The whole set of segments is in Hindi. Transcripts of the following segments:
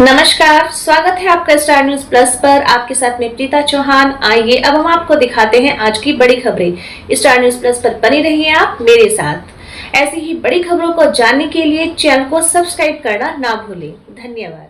नमस्कार, स्वागत है आपका स्टार न्यूज प्लस पर। आपके साथ में प्रीता चौहान। आइए अब हम आपको दिखाते हैं आज की बड़ी खबरें। स्टार न्यूज प्लस पर बने रहिए आप मेरे साथ। ऐसी ही बड़ी खबरों को जानने के लिए चैनल को सब्सक्राइब करना ना भूलें। धन्यवाद।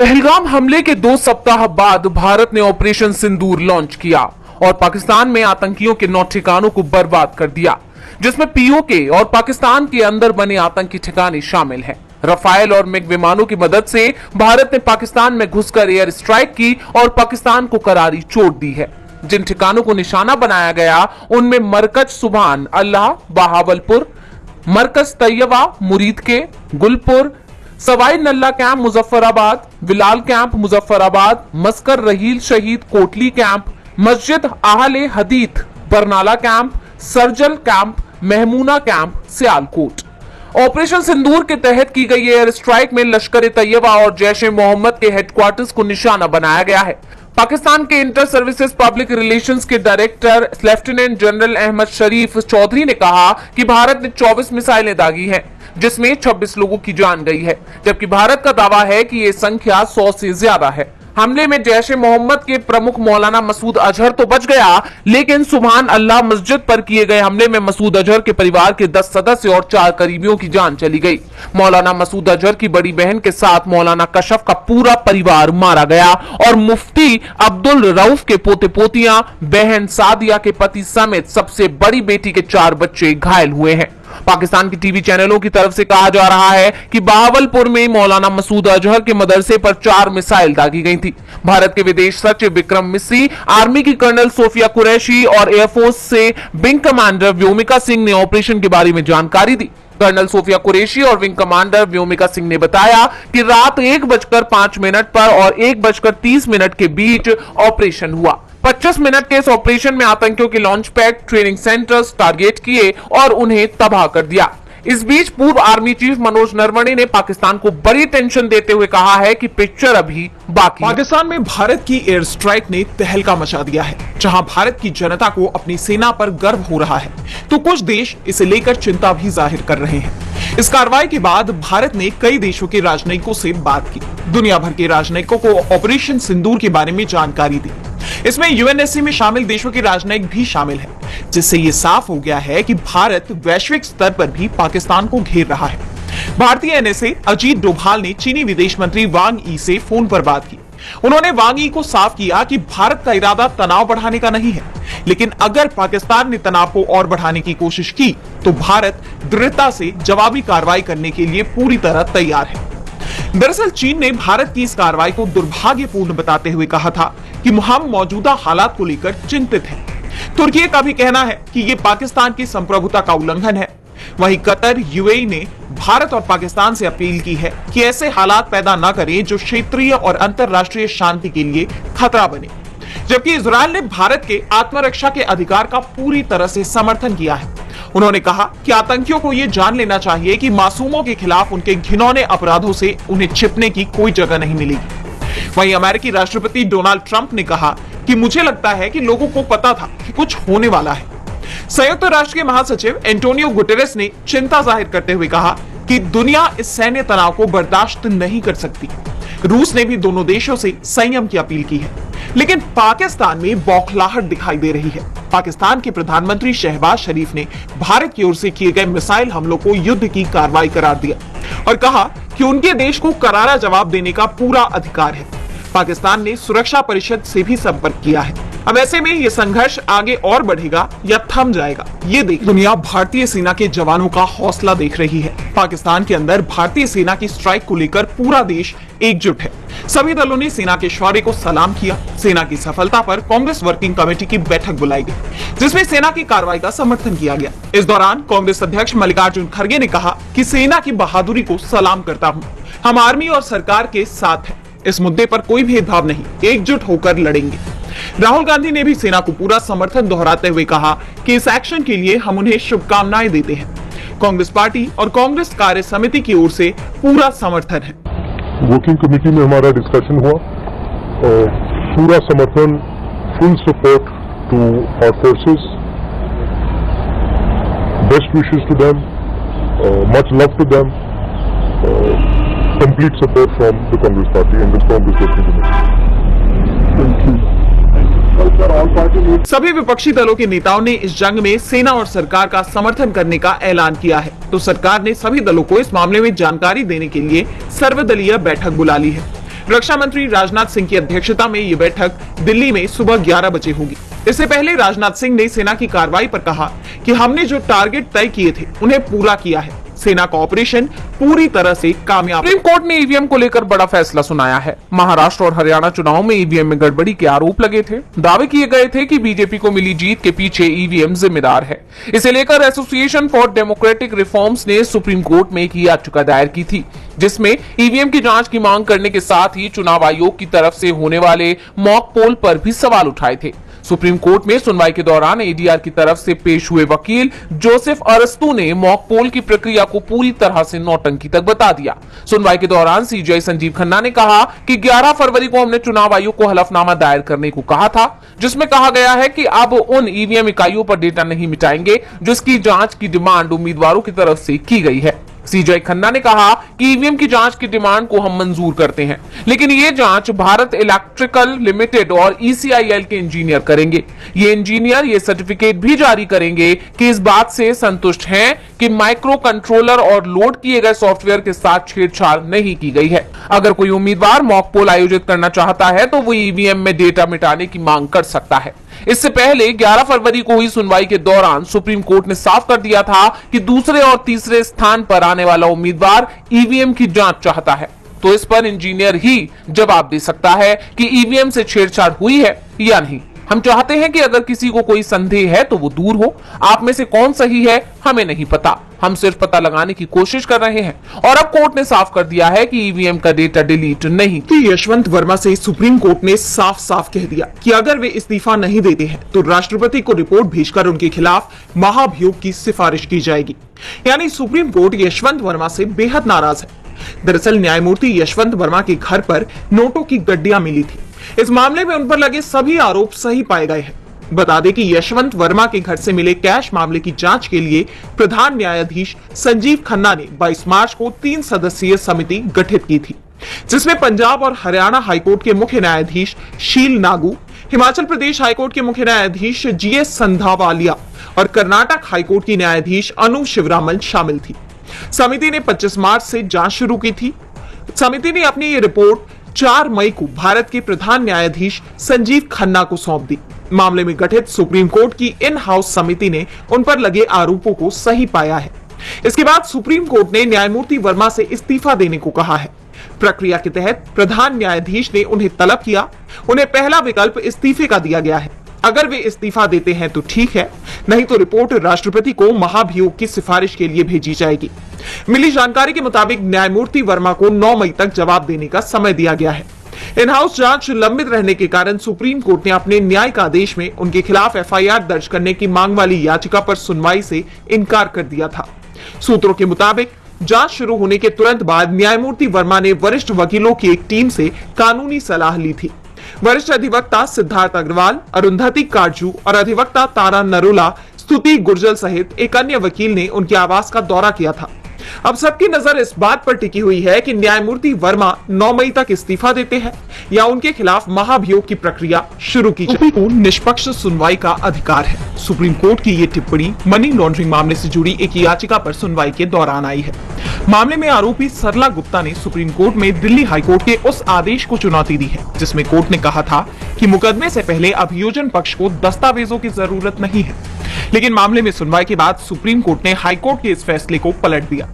पहलगाम हमले के 2 सप्ताह बाद भारत ने ऑपरेशन सिंदूर लॉन्च किया और पाकिस्तान में आतंकियों के 9 ठिकानों को बर्बाद कर दिया, जिसमें पीओके और पाकिस्तान के अंदर बने आतंकी ठिकाने शामिल हैं। रफाल और मिग विमानों की मदद से भारत ने पाकिस्तान में घुसकर एयर स्ट्राइक की और पाकिस्तान को करारी चोट दी है। जिन ठिकानों को निशाना बनाया गया उनमें मरकज सुभान अल्लाह बहावलपुर, मरकज तैयबा मुरीद के Gulpur, Sawai Nalla camp Muzaffarabad, Bilal camp Muzaffarabad, Markaz Raheel Shahid Kotli camp, Masjid Ahle Hadith Barnala camp, Sarjal camp, Mehmoona camp, Sialkot. Operation Sindoor के तहत की गई एयर स्ट्राइक में लश्कर तैयबा और जैश ए मोहम्मद के हेडक्वार्टर्स को निशाना बनाया गया है। पाकिस्तान के इंटर सर्विसेज पब्लिक रिलेशंस के डायरेक्टर लेफ्टिनेंट जनरल अहमद शरीफ चौधरी ने कहा कि भारत ने 24 मिसाइलें दागी हैं, जिसमें 26 लोगों की जान गई है, जबकि भारत का दावा है कि ये संख्या 100 से ज्यादा है। हमले में जैश ए मोहम्मद के प्रमुख मौलाना मसूद अजहर तो बच गया, लेकिन सुभान अल्लाह मस्जिद पर किए गए हमले में मसूद अजहर के परिवार के 10 सदस्य और 4 करीबियों की जान चली गई। मौलाना मसूद अजहर की बड़ी बहन के साथ मौलाना कशफ का पूरा परिवार मारा गया और मुफ्ती अब्दुल रऊफ के पोते पोतियां, बहन सादिया के पति समेत सबसे बड़ी बेटी के 4 बच्चे घायल हुए हैं। पाकिस्तान की टीवी चैनलों की तरफ से कहा जा रहा है कि बहावलपुर में मौलाना मसूद अजहर के मदरसे पर 4 मिसाइल दागी गई थी। भारत के विदेश सचिव विक्रम मिस्री, आर्मी की कर्नल सोफिया कुरैशी और एयरफोर्स से विंग कमांडर व्योमिका सिंह ने ऑपरेशन के बारे में जानकारी दी। कर्नल सोफिया कुरैशी और विंग कमांडर व्योमिका सिंह ने बताया कि रात 1:05 पर और 1:30 के बीच ऑपरेशन हुआ। 25 मिनट के इस ऑपरेशन में आतंकियों के launch pad, training centres target किए और उन्हें तबाह कर दिया। इस बीच पूर्व आर्मी चीफ मनोज नरवणे ने पाकिस्तान को बड़ी टेंशन देते हुए कहा है कि पिक्चर अभी बाकी है। पाकिस्तान में भारत की एयर स्ट्राइक ने तहलका मचा दिया है। जहां भारत की जनता को अपनी सेना पर गर्व हो रहा है, तो कुछ देश इसे लेकर चिंता भी जाहिर कर रहे हैं। इस कार्रवाई के बाद भारत ने कई देशों के राजनयिकों से बात की। दुनिया भर के राजनयिकों को ऑपरेशन सिंदूर के बारे में जानकारी दी। इसमें यूएनएससी में शामिल देशों के राजनयिक भी शामिल हैं, जिससे ये साफ हो गया है कि भारत वैश्विक स्तर पर भी पाकिस्तान को घेर रहा है। भारतीय एनएसए अजीत डोभाल ने चीनी विदेश मंत्री वांग यी से फोन पर बात की। उन्होंने वांग यी को साफ किया कि भारत का इरादा तनाव बढ़ाने का नहीं है, लेकिन अगर पाकिस्तान ने तनाव को और बढ़ाने की कोशिश की तो भारत दृढ़ता से जवाबी कार्रवाई करने के लिए पूरी तरह तैयार है। दरअसल चीन ने भारत की इस कार्रवाई को दुर्भाग्यपूर्ण बताते हुए कहा था कि हम मौजूदा हालात को लेकर चिंतित हैं। तुर्की का भी कहना है कि ये पाकिस्तान की संप्रभुता का उल्लंघन है। वहीं कतर, यूएई ने भारत और पाकिस्तान से अपील की है कि ऐसे हालात पैदा न करें जो क्षेत्रीय और अंतरराष्ट्रीय शांति के लिए खतरा बने। जबकि इजरायल ने भारत के आत्मरक्षा के अधिकार का पूरी तरह से समर्थन किया है। उन्होंने कहा कि आतंकियों को यह जान लेना चाहिए कि मासूमों के खिलाफ उनके घिनौने अपराधों से उन्हें छिपने की कोई जगह नहीं मिलेगी। वहीं अमेरिकी राष्ट्रपति डोनाल्ड ट्रंप ने कहा कि मुझे लगता है कि लोगों को पता था कि कुछ होने वाला है। संयुक्त राष्ट्र के महासचिव एंटोनियो गुटेरेस ने चिंता जाहिर करते हुए कहा कि दुनिया इस सैन्य तनाव को बर्दाश्त नहीं कर सकती। रूस ने भी दोनों देशों से संयम की अपील की है, लेकिन पाकिस्तान में बौखलाहट दिखाई दे रही है। पाकिस्तान के प्रधानमंत्री शहबाज शरीफ ने भारत की ओर से किए गए मिसाइल हमलों को युद्ध की कार्रवाई करार दिया और कहा कि उनके देश को करारा जवाब देने का पूरा अधिकार है। पाकिस्तान ने सुरक्षा परिषद से भी संपर्क किया है। अब ऐसे में ये संघर्ष आगे और बढ़ेगा या थम जाएगा, ये देख दुनिया भारतीय सेना के जवानों का हौसला देख रही है। पाकिस्तान के अंदर भारतीय सेना की स्ट्राइक को लेकर पूरा देश एकजुट है। सभी दलों ने सेना के शौर्य को सलाम किया। सेना की सफलता पर कांग्रेस वर्किंग कमेटी की बैठक बुलाई गई, जिसमें सेना की कार्रवाई का समर्थन किया गया। इस दौरान कांग्रेस अध्यक्ष मल्लिकार्जुन खड़गे ने कहा कि सेना की बहादुरी को सलाम करता हूँ। हम आर्मी और सरकार के साथ हैं। इस मुद्दे पर कोई भेदभाव नहीं, एकजुट होकर लड़ेंगे। राहुल गांधी ने भी सेना को पूरा समर्थन दोहराते हुए कहा कि इस एक्शन के लिए हम उन्हें शुभकामनाएं देते हैं। कांग्रेस पार्टी और कांग्रेस कार्य समिति की ओर से पूरा समर्थन है। वर्किंग कमेटी में हमारा डिस्कशन हुआ और पूरा समर्थन, full support to our forces, best wishes to them much love to them. Complete support from the Congress Party and the Congress Working Committee. Thank you. All party leaders. सभी विपक्षी दलों के नेताओं ने इस जंग में सेना और सरकार का समर्थन करने का ऐलान किया है, तो सरकार ने सभी दलों को इस मामले में जानकारी देने के लिए सर्वदलीय बैठक बुला ली है। रक्षा मंत्री राजनाथ सिंह की अध्यक्षता में ये बैठक दिल्ली में सुबह 11 बजे होगी। इससे पहले राजनाथ सिंह ने सेना की कार्रवाई पर कहा कि हमने जो टारगेट तय किए थे उन्हें पूरा किया है, सेना का ऑपरेशन पूरी तरह से कामयाब। सुप्रीम कोर्ट ने ईवीएम को लेकर बड़ा फैसला सुनाया है। महाराष्ट्र और हरियाणा चुनाव में ईवीएम में गड़बड़ी के आरोप लगे थे। दावे किए गए थे कि बीजेपी को मिली जीत के पीछे ईवीएम जिम्मेदार है। इसे लेकर एसोसिएशन फॉर डेमोक्रेटिक रिफॉर्म्स ने सुप्रीम कोर्ट में एक याचिका दायर की थी, जिसमें ईवीएम की जांच की मांग करने के साथ ही चुनाव आयोग की तरफ से होने वाले मॉक पोल पर भी सवाल उठाए थे। सुप्रीम कोर्ट में सुनवाई के दौरान एडीआर की तरफ से पेश हुए वकील जोसेफ अरस्तु ने मॉक पोल की प्रक्रिया को पूरी तरह से नौटंकी तक बता दिया। सुनवाई के दौरान सीजेआई संजीव खन्ना ने कहा कि 11 फरवरी को हमने चुनाव आयोग को हलफनामा दायर करने को कहा था, जिसमें कहा गया है कि अब उन ईवीएम इकाइयों पर डेटा नहीं मिटाएंगे जिसकी जांच की डिमांड उम्मीदवारों की तरफ से की गई है। सीजेआई खन्ना ने कहा कि ईवीएम की जांच की डिमांड को हम मंजूर करते हैं, लेकिन ये जांच भारत इलेक्ट्रिकल लिमिटेड और ईसीआईएल के इंजीनियर करेंगे। ये इंजीनियर ये सर्टिफिकेट भी जारी करेंगे कि इस बात से संतुष्ट हैं कि माइक्रो कंट्रोलर और लोड किए गए सॉफ्टवेयर के साथ छेड़छाड़ नहीं की गई है। अगर कोई उम्मीदवार मॉक पोल आयोजित करना चाहता है तो वो ईवीएम में डेटा मिटाने की मांग कर सकता है। इससे पहले 11 फरवरी को हुई सुनवाई के दौरान सुप्रीम कोर्ट ने साफ कर दिया था कि दूसरे और तीसरे स्थान पर आने वाला उम्मीदवार ईवीएम की जांच चाहता है, तो इस पर इंजीनियर ही जवाब दे सकता है कि ईवीएम से छेड़छाड़ हुई है या नहीं। हम चाहते हैं कि अगर किसी को कोई संदेह है तो वो दूर हो। आप में से कौन सही है हमें नहीं पता, हम सिर्फ पता लगाने की कोशिश कर रहे हैं। और अब कोर्ट ने साफ कर दिया है कि ईवीएम का डेटा डिलीट नहीं। यशवंत वर्मा से सुप्रीम कोर्ट ने साफ साफ कह दिया कि अगर वे इस्तीफा नहीं देते हैं तो राष्ट्रपति को रिपोर्ट भेजकर उनके खिलाफ महाभियोग की सिफारिश की जाएगी। यानी सुप्रीम कोर्ट यशवंत वर्मा से बेहद नाराज है। दरअसल न्यायमूर्ति यशवंत वर्मा के घर पर नोटों की गड्डियां मिली थी। इस मामले में उन पर लगे सभी आरोप सही पाए गए हैं। बता दें कि यशवंत वर्मा के घर से मिले कैश मामले की जांच के लिए प्रधान न्यायाधीश संजीव खन्ना ने 22 मार्च को 3 सदस्यीय समिति गठित की थी, जिसमें पंजाब और हरियाणा हाईकोर्ट के मुख्य न्यायाधीश शील नागू, हिमाचल प्रदेश हाईकोर्ट के मुख्य न्यायाधीश जीएस संधावालिया और कर्नाटक हाईकोर्ट की न्यायाधीश अनु शिवरामन शामिल थी। समिति ने 25 मार्च से जांच शुरू की थी। समिति ने अपनी ये रिपोर्ट 4 मई को भारत के प्रधान न्यायाधीश संजीव खन्ना को सौंप दी। मामले में गठित सुप्रीम कोर्ट की इन हाउस समिति ने उन पर लगे आरोपों को सही पाया है। इसके बाद सुप्रीम कोर्ट ने न्यायमूर्ति वर्मा से इस्तीफा देने को कहा है। प्रक्रिया के तहत प्रधान न्यायाधीश ने उन्हें तलब किया। उन्हें पहला विकल्प इस्तीफे का दिया गया है। अगर वे इस्तीफा देते हैं तो ठीक है, नहीं तो रिपोर्ट राष्ट्रपति को महाभियोग की सिफारिश के लिए भेजी जाएगी। मिली जानकारी के मुताबिक न्यायमूर्ति वर्मा को 9 मई तक जवाब देने का समय दिया गया है। इन हाउस जांच लंबित रहने के कारण सुप्रीम कोर्ट ने अपने न्यायिक आदेश में उनके खिलाफ एफआईआर दर्ज करने की मांग वाली याचिका पर सुनवाई से इनकार कर दिया था। सूत्रों के मुताबिक जांच शुरू होने के तुरंत बाद न्यायमूर्ति वर्मा ने वरिष्ठ वकीलों की एक टीम से कानूनी सलाह ली थी। वरिष्ठ अधिवक्ता सिद्धार्थ अग्रवाल, अरुंधति काटजू और अधिवक्ता तारा नरोला, स्तुति गुर्जर सहित एक अन्य वकील ने उनके आवास का दौरा किया था। अब सबकी नजर इस बात पर टिकी हुई है कि न्यायमूर्ति वर्मा 9 मई तक इस्तीफा देते हैं या उनके खिलाफ महाभियोग की प्रक्रिया शुरू की जाए। को निष्पक्ष सुनवाई का अधिकार है। सुप्रीम कोर्ट की ये टिप्पणी मनी लॉन्ड्रिंग मामले से जुड़ी एक याचिका पर सुनवाई के दौरान आई है। मामले में आरोपी सरला गुप्ता ने सुप्रीम कोर्ट में दिल्ली हाईकोर्ट के उस आदेश को चुनौती दी है, जिसमें कोर्ट ने कहा था कि मुकदमे से पहले अभियोजन पक्ष को दस्तावेजों की जरूरत नहीं है। लेकिन मामले में सुनवाई के बाद सुप्रीम कोर्ट ने हाईकोर्ट के इस फैसले को पलट दिया।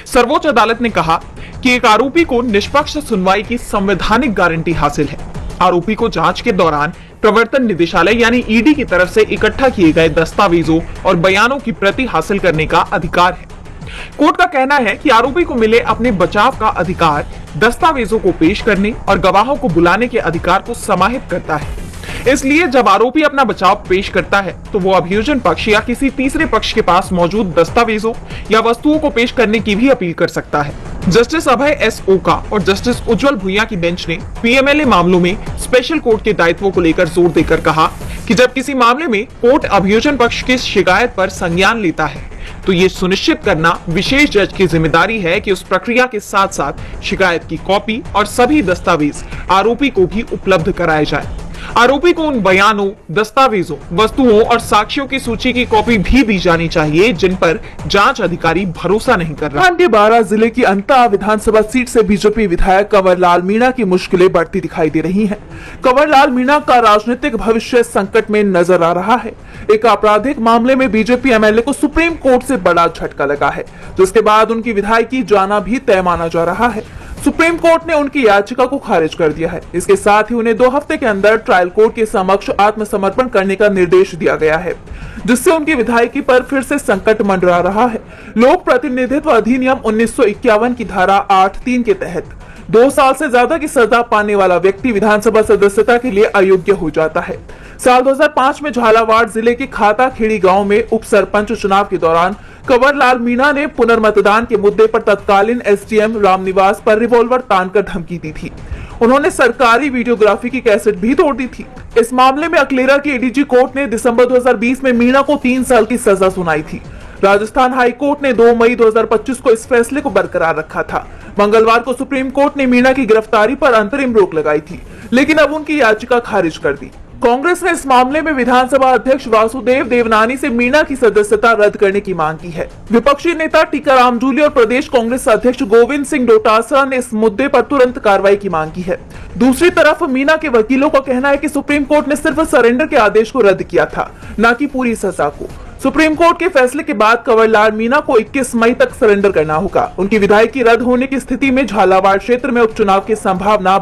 सर्वोच्च अदालत ने कहा कि एक आरोपी को निष्पक्ष सुनवाई की संवैधानिक गारंटी हासिल है। आरोपी को जांच के दौरान प्रवर्तन निदेशालय यानी ईडी की तरफ से इकट्ठा किए गए दस्तावेजों और बयानों की प्रति हासिल करने का अधिकार है। कोर्ट का कहना है कि आरोपी को मिले अपने बचाव का अधिकार दस्तावेजों को पेश करने और गवाहों को बुलाने के अधिकार को समाहित करता है। इसलिए जब आरोपी अपना बचाव पेश करता है तो वो अभियोजन पक्ष या किसी तीसरे पक्ष के पास मौजूद दस्तावेजों या वस्तुओं को पेश करने की भी अपील कर सकता है। जस्टिस अभय एस ओका और जस्टिस उज्जवल भुइयां की बेंच ने पीएमएलए मामलों में स्पेशल कोर्ट के दायित्वों को लेकर जोर देकर कहा कि जब किसी मामले में कोर्ट अभियोजन पक्ष की शिकायत पर संज्ञान लेता है तो ये सुनिश्चित करना विशेष जज की जिम्मेदारी है कि उस प्रक्रिया के साथ साथ शिकायत की कॉपी और सभी दस्तावेज आरोपी को भी उपलब्ध कराए जाए। आरोपी को उन बयानों, दस्तावेजों, वस्तुओं और साक्ष्यों की सूची की कॉपी भी दी जानी चाहिए जिन पर जांच अधिकारी भरोसा नहीं कर रहा। राजस्थान के बारां जिले की अंता विधानसभा सीट से बीजेपी विधायक कंवरलाल मीणा की मुश्किलें बढ़ती दिखाई दे रही हैं। कंवरलाल मीणा का राजनीतिक भविष्य संकट में नजर आ रहा है। एक आपराधिक मामले में बीजेपी एमएलए को सुप्रीम कोर्ट से बड़ा झटका लगा है, जिसके बाद उनकी विधायकी जाना भी तय माना जा रहा है। सुप्रीम कोर्ट ने उनकी याचिका को खारिज कर दिया है। इसके साथ ही उन्हें 2 हफ्ते के अंदर ट्रायल कोर्ट के समक्ष आत्मसमर्पण करने का निर्देश दिया गया है, जिससे उनकी विधायकी पर फिर से संकट मंडरा रहा है। लोक प्रतिनिधित्व अधिनियम 1951 की धारा 8(3) के तहत 2 साल से ज्यादा की सजा पाने वाला व्यक्ति विधानसभा सदस्यता के लिए अयोग्य हो जाता है। साल 2005 में झालावाड़ जिले के खाता खेड़ी गांव में उप सरपंच चुनाव के दौरान कंवरलाल मीणा ने पुनर्मतदान के मुद्दे पर तत्कालीन एसडीएम रामनिवास पर रिवॉल्वर तानकर धमकी दी थी। उन्होंने सरकारी वीडियोग्राफी की कैसेट भी तोड़ दी थी। इस मामले में अकलेरा की एडीजी कोर्ट ने दिसंबर 2020 में मीणा को 3 साल की सजा सुनाई थी। राजस्थान हाई कोर्ट ने 2 मई 2025 को इस फैसले को बरकरार रखा था। मंगलवार को सुप्रीम कोर्ट ने मीणा की गिरफ्तारी पर अंतरिम रोक लगाई थी, लेकिन अब उनकी याचिका खारिज कर दी। कांग्रेस ने इस मामले में विधानसभा अध्यक्ष वासुदेव देवनानी से मीणा की सदस्यता रद्द करने की मांग की है। विपक्षी नेता टीकाराम जूली और प्रदेश कांग्रेस अध्यक्ष गोविंद सिंह डोटासरा ने इस मुद्दे पर तुरंत कार्रवाई की मांग की है। दूसरी तरफ मीणा के वकीलों का कहना है कि सुप्रीम कोर्ट ने सिर्फ सरेंडर के आदेश को रद्द किया था, न कि पूरी सजा को। सुप्रीम कोर्ट के फैसले के बाद कंवरलाल मीणा को 21 मई तक सरेंडर करना होगा। उनकी विधायकी रद्द होने की स्थिति में झालावाड़ क्षेत्र में उपचुनाव की संभावना